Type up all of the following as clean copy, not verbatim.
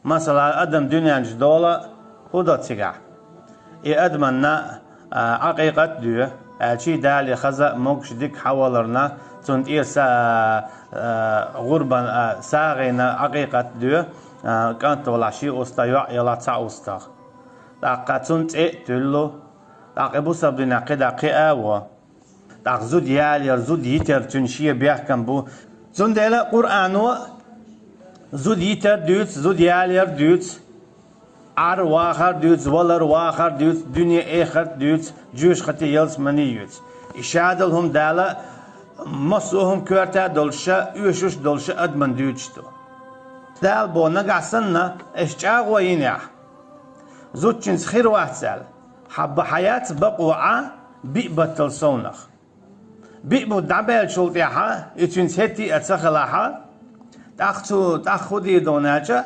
مثلا أدم دنيا جدولة خدا تيجا أدمنا عقيقة ديو الشي دالي خزا موكش ديك حوالرنا تون إيسا غربا ساغينا عقيقة ديو كانت ولا شيء أستيع يلا تاع أستغ تاقتون تلو تاقبو سبدنا قدا قاوة تاق زود يالي زود يتر تنشيه بيحكم بو زون ديلا قرآن زود يتر ديوت زود يالي ديوت عر واخر ديوت ولر واخر ديوت دنيا آخر ديوت جوش خطي يلس منيوت إشادلهم دالا مصوهم كورتا دولشا يوشوش دولشا أدمن ديوتشتو دال بو نقعسنا اشتاق وينيح زود جنس خير واحد حب حياة بقوعة بيقبتل صونخ بيقبو دعبال شلطيحة يتونس هتي اتسخلاحة تاخدي دوناجة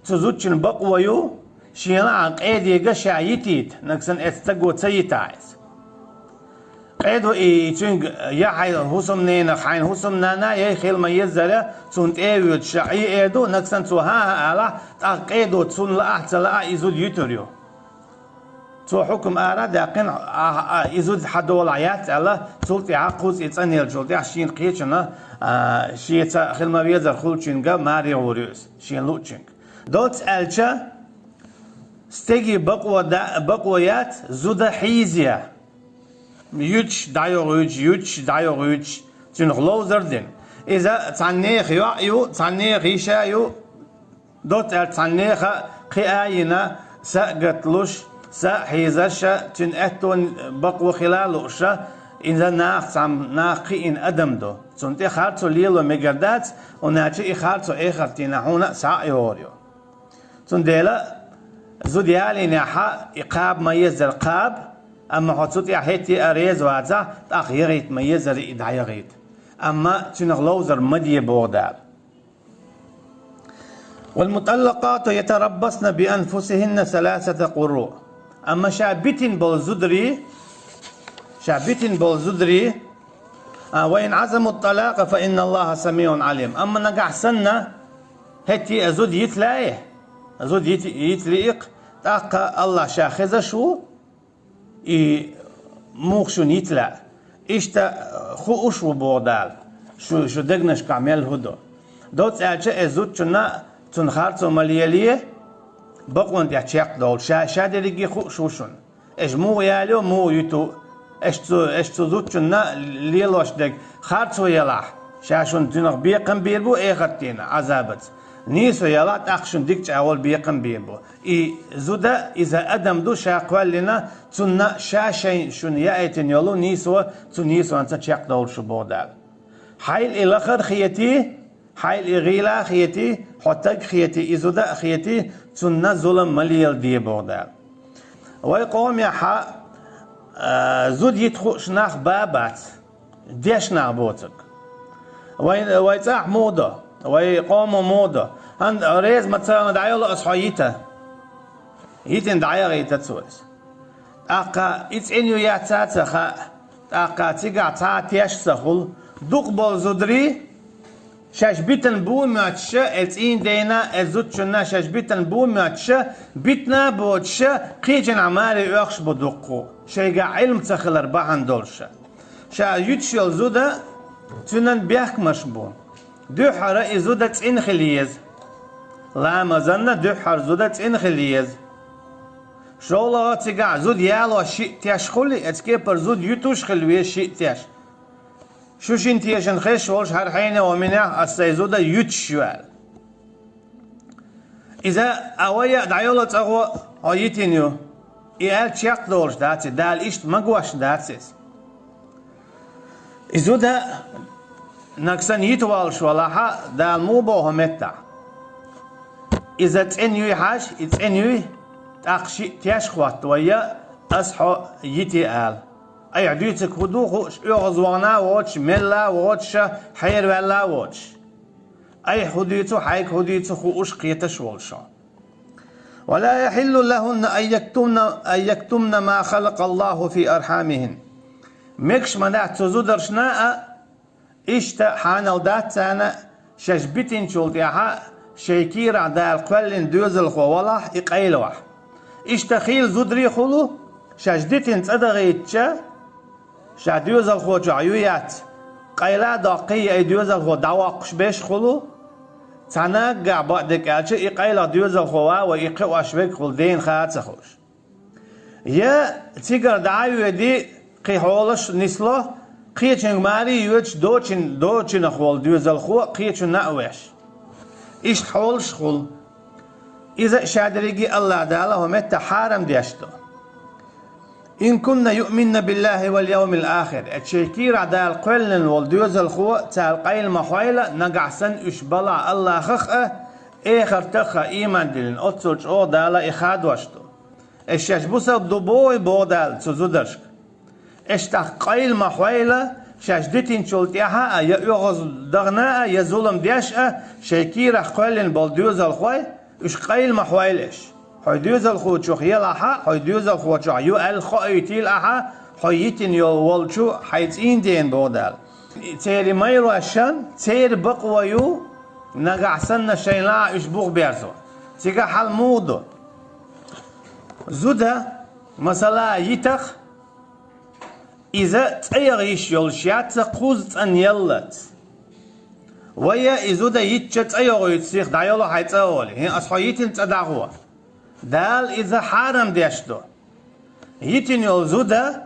تزود جن بقويو شينا عن قيديقة شايتيت نكسن اتستقو تسيتايز قيدو يتونج يحي هسم نينا خاين هسم نانا يخيل ما يزالة تونت ايوت شعي ايدو نكسن توها على تاقيدو تون لأحت لأ يزود يتريو تو حكم آرا داقين يزود حدو العيات على سلطي عقوز يتساني الجلدي عشين قيتشنا شيتا خيل ما بيزال خلوشينغا ماري غوريوس شين لوتشينغ دوت ألشا ستيجي بقويات زودا حيزيا يوتش دايوغويتش تنغلو زردين إذا تعنيخ يو تعنيخ يشايو دوت تعنيخ قياينا ساقتلوش ساحيزاشا تنأتون بقو خلالوشا إذا ناقي إن أدم دو تنتي خارتو ليلو ميقردات وناتي خارتو إخر تنحونا سايوريو تنديلا زوديالي نحا إقاب ما يزر قاب أما حطوتي حيتي أريز وعزا تأخيريت ما يزر إدعيريت أما تنغلوزر مدي بوغدال والمطلقات يتربصن بأنفسهن 3 قروء أما شابتين بالزدري وإن عزموا الطلاق فإن الله سميع عليم أما نقع سنة هتي أزود يتلايه أزود يتليق تاقى الله شاخذ شو موخشون يتلا إشتا خو أشو بودال شو دقنش كامل هدو دوت أجا أزود شنا تنخارتو ملياليه بقون تحشيق دول شادريجي خو شوشون إيش مو يالو مو يتو إيش تزود شنا ليلوش دق خارتو يلاح شاشون تنخ بيقن بيربو إيغتين عذابت نيسو يلا تأخشون ديكش أول بيقن بيربو زودا إذا أدم دو شاقوال لنا تنا شاشين شون يأيتين يلو نيسو أنت تشيق دول شو بودال حيل الأخر خيتي حيل إغيلا خيتي حتى خيتي إزودا خيتي تنا ظلم مليل دي بودال ويقوم يحا زود يتخوش ناخ بابات ديش ناخ بوتك ويتاح موضة ويقوم موضة هند ريز مثلا دعيو أصحيته يتن دعيو يتسوس أقا إتعنيو ياتاتخا أقا تيقع تاتيش سخل دقبل زدري شاش بيتن بو ماتشا اتين دينا ازوتشنا شاش بيتن بو ماتشا بيتنا بوتشا قيجن عمالي يخش بدقو شيقا علم تخل 4 دولشا شا يتشل زودا تنن بيحك مشبون دو حرا ازودا تين خليز لا مزنا دو حر زودا تين خليز شولا تيقع زود يالو شيء تياش خلي اتكي پر زود يتوش خلوية شيء تياش شوشين تيشن خيش ولش هرحينه ومنع السيزودة يتشوال إذا أويا دعيولة أغوى هايتينيو إيال تشيق دولش داتي دال إشت مقواش داتيس إزودا نكسن يتوالش ولاحا دال مو بوها متع إذا تعنيوي حاش تعنيوي تاقشي تيشخوات ويا أصحو يتيال أي عديتك خدوخ يغزوانا واتش ملا واتش حير ولا واتش أي حديتو حيك حديتو خوش قيتش والشا ولا يحل لهن أن يكتمن ما خلق الله في أرحامهن مكش منعت تزودرشنا إشتا حان الدات سانا شجبتين شولتيها شيكير عدال قلن دوزل خو والله إقايل واح إشتخيل زودري خلو شجدتين تصدغيتشا شادوزل خو جعيويات قيلا داقي أي دوزل خو دواقش بيش خلو تناقع بعدك ألشي إقايل دوزل خو وإقاو أشبك خل دين خات سخوش يا تيجر دعايو دي قي حولش نسلو قيتشن ماري يوتش دوتشن خول دوزل خو قيتشن نأوش إيش حولش خل إذا شادريجي الله داله ومتى حارم ديشتو إن كنا يؤمن بالله واليوم الآخر أتشيكير عدال قلن والدوزل خو تالقيل محويلة نقعسن إشبلع الله خخأ إخر تخا إيمان دلن أتصلش أو دالا إخاد واشتو إشيش بوسا بدوبوي بودال تزودرشك إشتاق قيل محويلة شاشدتين شلتيها يغز دغنا يزولم ديشأ شيكير قلن والدوزل خوي إش قيل محويلش حيدوزل خو شو خيالها حيدوزل خو شو يو الخو يتيلها حيتين يو والشو حيتين دين بودال تيري مايرو عشان تير بقويو نقعسن شيلا إشبوغ بيرزو تيجا حال مودو زودا مثلا يتخ إذا تأيغيش يولشيات قوز أن يلت ويا إذا يتشت أيغو يتسيخ دايولو حيتأولي هين أصحيتين تدعوا دال إذا حرام ديشتو يتين يولزودا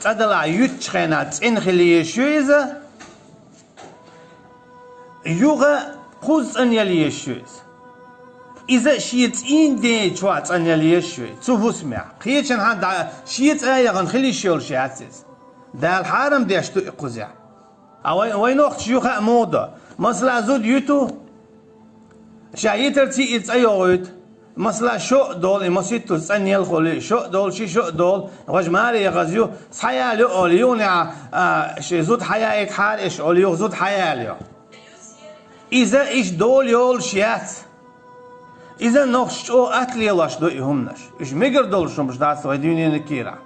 تدلع يتشخينا تنخلي يشويزا يوغا قوز أن يلي يشويز إذا شيت إن دي شوات أن يلي يشوي تفو سمع قيتشن هاد شيت آيغن خلي شيول شياتيز دال حرام ديشتو إقوزع وين وقت شيوخا مودا مثلا زود يوتو شايتر تي إتأيوغيت مثلا شو دول مسيتو تسنيل خولي شو دول شو دول غجماري يغزيو سحياليو أوليونيا شي زود حياة حال إيش أوليو زود حياليو إذا إيش دول يول شيات إذا نخش أو أكلي لاش دو يهمنش إيش ميجر دول شو مش داس ويديني نكيرا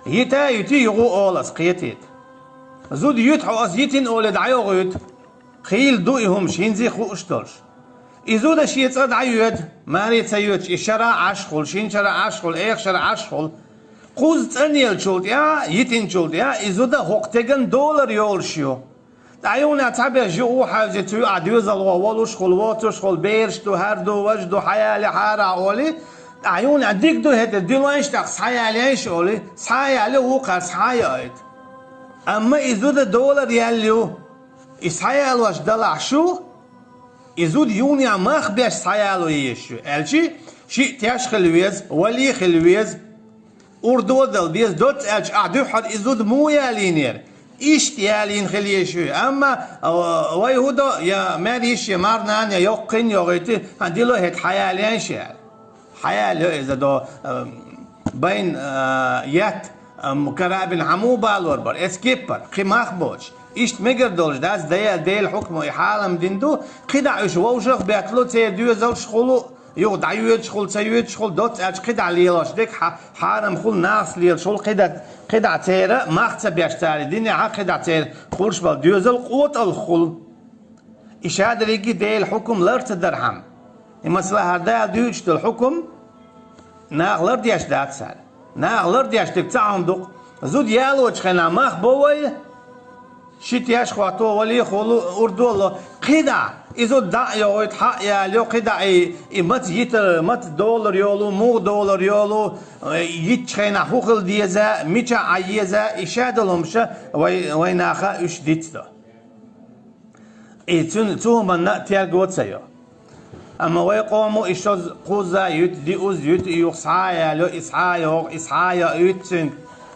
يتا يتي يغو أولس قيتيت زود يتحو أزيتين أولد عيوغيت خيل دو يهمش هنزي خو أشتلش إذا شيء تصد عيود ماري تسيوتش الشرع عشخل شين شرع عشخل إيه شرع عشخل قوز تنيل شولت يا يتين شولت يا إذا هوقتين دولار يولشيو تعيون تعبير جو حاجة تو عديوز الوالوش خل واتوش خل بيرش تو هردو وجدو حيالي حارة أولي تعيون عديك دو هاد ديلوانش تقص حيالي إيش أولي صحيالي وقع صحيالي أما إذا دولار ياليو إصحيال واش دلع شو إزود يونيا ما خبيش صيالو يشو ألشي شيء تاش خلويز ولي خلويز أردو دل بيز دوت ألش أعدو حد إزود مو يالينير إيش تيالين خليشو أما ويهودو يا ماريش يا مارنان يا يقين يا غيتي هنديلو هت حيالين شال حيالو إذا دو بين يات مكرابين عمو بالور بر اسكيبر خماخ بوش إيش ميجر دولش داس ديل حكمه إحالم ديندو قدع إيش ووشخ بيتلو تيديو زوج شخلو يقدع يوت شخل سيوت شخل دوت أج قدع ليلاش ديك حارم خل ناس ليل شخل قدع تيرا ماخت بيشتاري ديني ها قدع تير خلش بالديوزل قوت الخل إيش هذا ريجي ديل حكم لرت درهم مثلا هذا ديوش الحكم ناغلر ديش دات سال ناغلر ديش تبتعهم دوق زود يالوش خنا ماخ بوي شيت ياش خواتو ولي خلو أردو قدع إذا دع يويت حق ياليو قدع مت يتر مت دولار يولو مو دولار يولو يتشخينا خوخل ديزا ميتشا عيزا إشادلهم شا ويناخا إش ديتدا تون من تيرجوت سيو أما ويقومو إشوز قوزا يت ديوز يت يوصايا لو إسحايا يت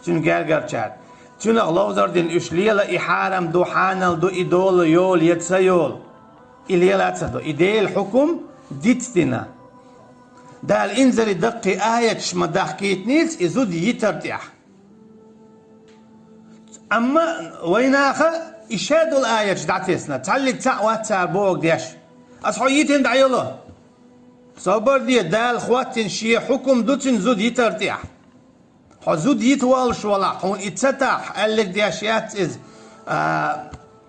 تون جرجر شاد تون أغلوزر دين إشليلا إحارم دو حانل دو إدول يول يتسيول إليلا تسدو إديل حكم ديتنا دال إنزل دقي آية شمداح كيتنيز إزود يترتيح أما ويناخا إشادو الآية جدعتيسنا تعلي تسعوة تساربوك ديش أصحويتين دعيولو صبر دي دال خواتين شي حكم دوتين زود يترتيح حزود يتوالش ولا حون اتفتح قال لك دي اشياء از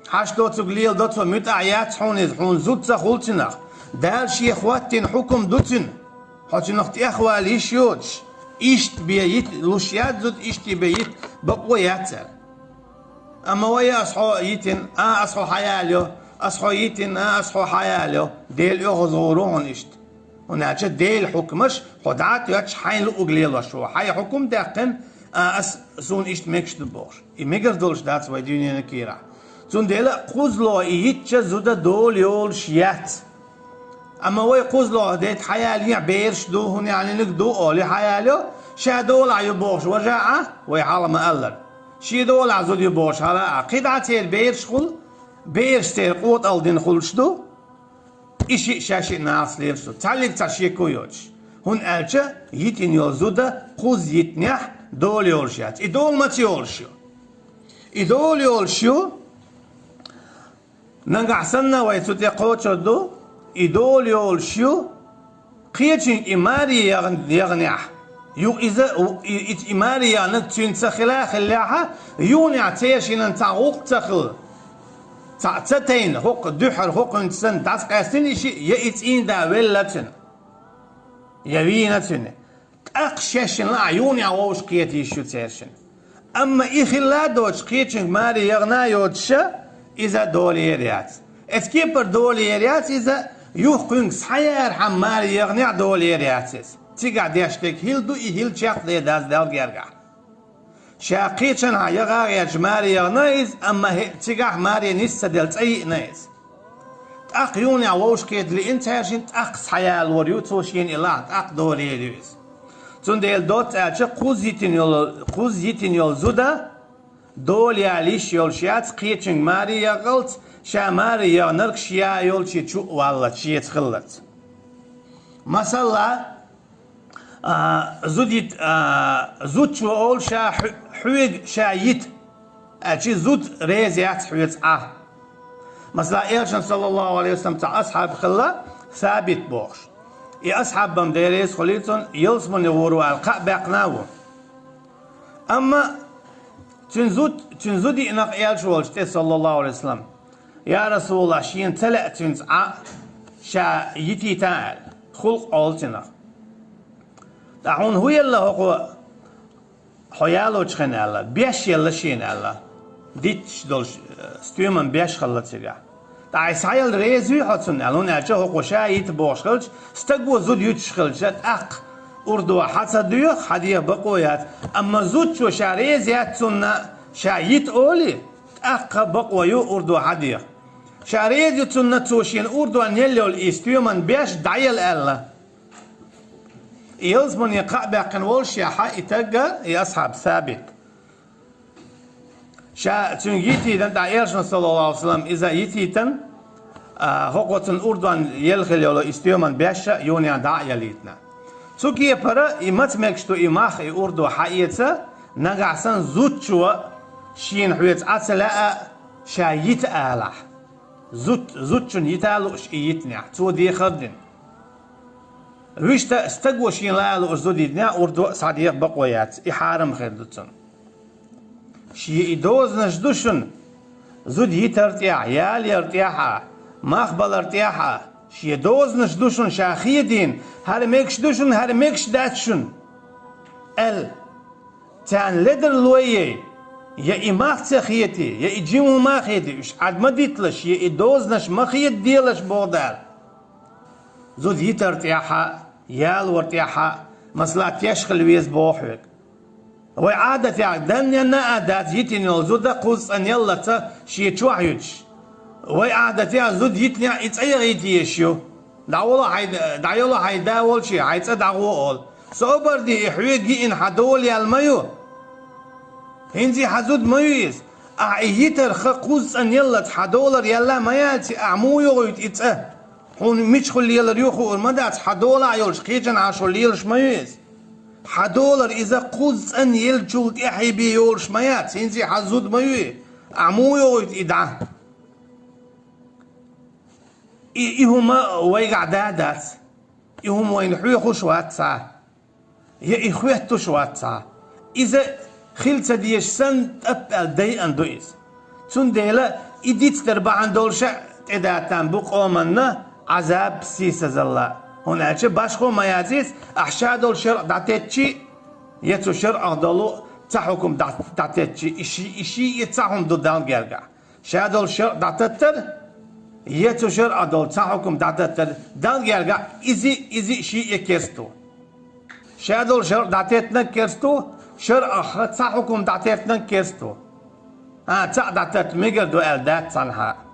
حاش دوتو قليل دوتو متعيات حون زود تخولتنخ دال شي خواتين حكم دوتن حتى نخت اخوال يشيوتش إشت بيت لوشيات زود إشت بيت بقويات أما ويا أصحو يتن أصحو حيالو أصحو يتن أصحو حيالو ديل يغزورون إشت هناك ديل حكمش خدعات ياتش حين لأقليل شو حي حكم دقن سون إشت ميكش دبوش إميجر دولش داتس ويديني نكيرا سون ديل قوزلو يتش زودا دول يول شيات أما وي قوزلو ديت حيالي بيرش دو هني يعني نقدو أولي حيالو شا دول عيبوش وجاعة ويحالم ألر شي دول عزود يبوش هلا قيدعة تير بيرش خل بيرش تير قوت ألدين خلش دو إشي شاشي ناس ليرشو تعليق تشي كويوش هن ألشا يتين يوزودا قوز يتنيح دول يولشيات إدول ما تيولشو إدول يولشو ننقع سنة ويتوتي قوتشو دو إدول يولشو قيتشين إماري يغنيح يو إذا إماري يعني تنتخلا خلاها يوني عتيشين أن تعوق تخل تعتين حق دحر حق إنسان تعسقسين شيء يأتين دا ولتن يبينتن أقششن لا يوني عوش قيتي شو تيشن أما إخلا دوش قيتشين ماري يغنا يوتشا إذا دوليريات إتكيبر دوليريات إذا يوخنس حيار حماري يغني دوليريات تيجا ديشتك هيل دو هيل تشاق دي داز دال جرجع شاقيتشن هايغا يجماري يغنايز أما تيجا ماري نيسا دل تأي نايز تأق يوني عوش كيد لي انتهاشين تأق سحيال وريو توشين إلا تأق دولي ليوز تون ديل دوت ألشا قوز يتين يول زودا دولي عليش يول شيات قيتشن ماري يغلط شا ماري يغنرك شيا يول شي تشو والله شي تخلت مثلا زوديت زود شو أول شا حويج شايت أشي زود ريزيات حويج مثلا إيرشن صلى الله عليه وسلم تاع أصحاب خلا ثابت بوش أصحاب بمديريس خليتون يلسمون يوروا القاء قناو أما تنزودي إنك إيرشن صلى الله عليه وسلم يا رسول الله شين تلأ تنزع شا يتي تعال خلق أولتنا دعون هو يلا هو حيالو تشخن الله بيش يلا شين الله ديتش دول ستيومن بيش خلتيجا دعي سايل ريزوي حتون الون أجا هو شايت بوشخلج استقبل زود يتشخلج أق أردو حتى ديو خديه بقويات أما زود شو شاريزيات سنة شايت أولي أق بقويو أردو حديه شاريزيات سنة توشين أردو نيلو الاستيومن بيش دعيل الله يلزمن يقع باقن والش يا حق تجا يصحب ثابت شا تنجيتي دن دعيرشن صلى الله عليه وسلم إذا يتي تن هقوتن أردوان يلخل يولو استيومن بيشا يونيا دع يليتنا تسوكي برا إمت مكشتو إماخ أردو حقيقة نقعسن زوتشوا شين حويت أتلاء شا يتآلح زوتشن يتالوش يتنع تو دي خردن ويشتا استقوى شين لالو أزودي دنيا أردو سعديق بقويات إحارم خردتن شي إدوز نجدوشن زود يترتيح يال يرتيحها مخبل ارتيحها شي دوز نجدوشن شاخي دين هر ميكش دوشن هر ميكش داتشن تان لدر لويه يا إماخ تخيتي يا إجيمو ماخيتي وش عد ما ديتلش يا إدوز نش مخيت ديلش بودال زود يترتيحها يال ورتيحها مثلا تيشخل ويز بوحوك وي عادة يعني دنيا نادات يتني زود قوس أن يلا تا شي تشوحيوش وي عادة يعني زود يتني يتعيغيتي يشيو دعولا هيداول شي هيتدعوول سوبر دي إحويجي إن حدول يالميو هنزي حزود ميويز يتر قوس أن يلا تحدولر يلا مياتي أعمويو يتأه هون ميشخل يلا ريوخو المدات حدولا يولش خيجن عاشو ليلش ميويز حدولر إذا قوز أن يلجول إحيبي يولش ميات هنزي حزود ميوي أعمويو يتدعه إيهما ويقع دادات إيهما وينحوي خوشوات ساعة يإخويتو شوات ساعة إذا خلت ديش سن تبقى دي أندويز تون ديلا إديت تربع عن دولشا إذا تنبق أمنا عذاب سيسز الله هنا باشخو ميازيس أحشادو الشرع داتيتشي يتو شرع دولو تحكم داتيتشي إشي يتساهم دودان جرجع شادو الشرع داتتر يتو شرع دول تحكم داتتر دان جرجع إزي شيء يكستو شادو الشرع داتيتنا كستو شرع تحكم داتيتنا كستو تا داتت ميجر دو دات صنها